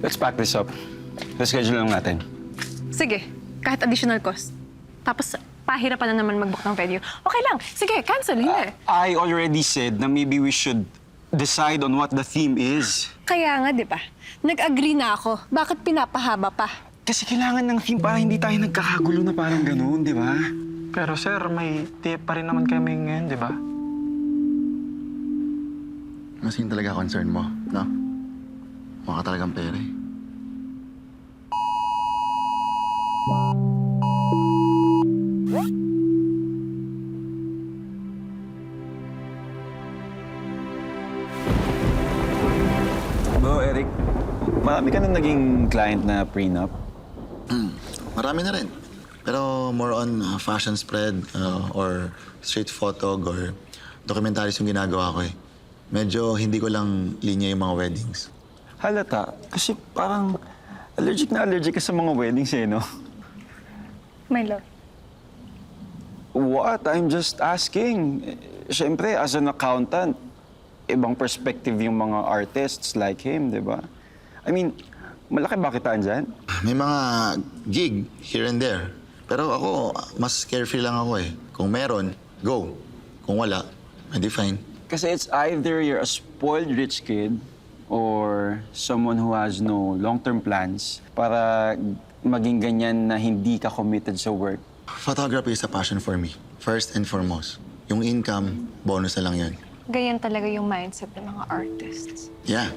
let's pack this up. Reschedule lang natin. Sige, kahit additional cost. Tapos, pahirapan na naman mag-book ng venue. Okay lang, sige, cancel, hindi. I already said na maybe we should decide on what the theme is. Kaya nga, di ba? Nag-agree na ako. Bakit pinapahaba pa? Kasi kailangan ng theme para hindi tayo nagkakagulo na parang gano'n, di ba? Pero sir, may tip pa rin naman kami ngayon, di ba? Mas yun talaga concern mo, no? Mukha ka talagang pera eh. Bro, Eric, marami ka na naging client na prenup? Marami na rin. Pero more on fashion spread or street photog or documentaries yung ginagawa ko eh. Medyo hindi ko lang linya yung mga weddings. Halata, kasi parang allergic ka sa mga weddings eh, no? My love. What? I'm just asking. Siyempre, as an accountant, ibang perspective yung mga artists like him, di ba? I mean, malaki ba kitaan dyan? May mga gig here and there. Pero ako, mas carefree lang ako eh. Kung meron, go. Kung wala, edi fine. Kasi it's either you're a spoiled rich kid or someone who has no long-term plans para maging ganyan na hindi ka committed sa work. Photography is a passion for me. First and foremost. Yung income, bonus na lang yun. Ganyan talaga yung mindset ng mga artists. Yeah.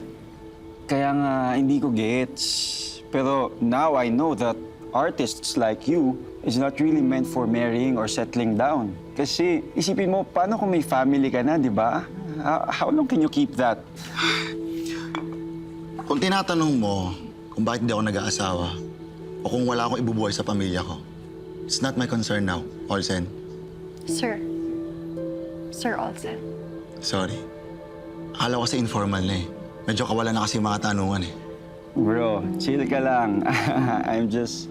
Kaya nga, hindi ko gets. Pero now I know that artists like you is not really meant for marrying or settling down. Kasi isipin mo, paano kung may family ka na, di ba? How long can you keep that? Kung tinatanong mo kung bakit hindi ako nag-aasawa o kung wala akong ibubuhay sa pamilya ko, it's not my concern now, Olsen. Sir. Sir Olsen. Sorry. Akala ko kasi informal na eh. Medyo kawalan na kasi yung mga tanungan eh. Bro, chill ka lang. I'm just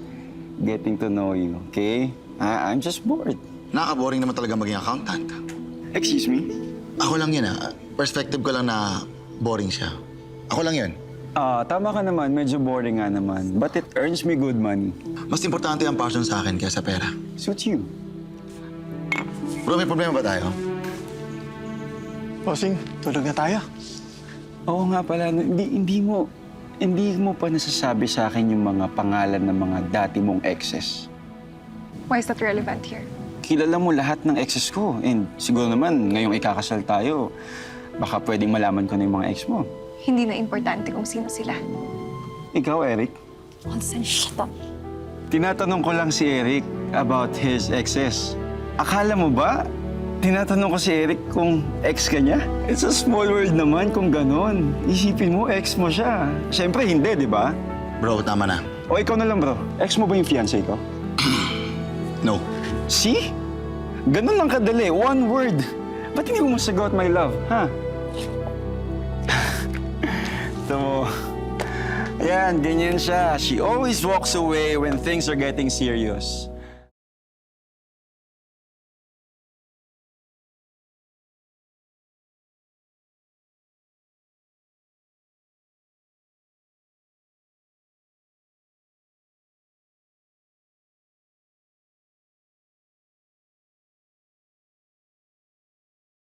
getting to know you, okay? I'm just bored. Nakaka-boring naman talaga maging accountant. Excuse me? Ako lang yun ah. Perspective ko lang na boring siya. Ako lang yun. Tama ka naman. Medyo boring nga naman. But it earns me good money. Mas importante ang passion sa akin kaysa pera. Suits you. Bro, may problema ba tayo? Bossing, tulog na tayo. Oo nga pala, hindi mo pa nasasabi sa akin yung mga pangalan ng mga dati mong exes. Why is that relevant here? Kilala mo lahat ng exes ko. And siguro naman, ngayong ikakasal tayo, baka pwedeng malaman ko na yung mga ex mo. Hindi na importante kung sino sila. Ikaw, Eric? Olsen, shut up. Tinatanong ko lang si Eric about his exes. Akala mo ba, tinatanong ko si Eric kung ex ka niya? It's a small world naman kung ganon. Isipin mo, ex mo siya. Siyempre, hindi, di ba? Bro, tama na. O ikaw na lang, bro. Ex mo ba yung fiancé ko? No. See? Ganun lang kadali. One word. Ba't hindi mo masagot, my love? Ha? Ito mo. Ayan, ganyan siya. She always walks away when things are getting serious.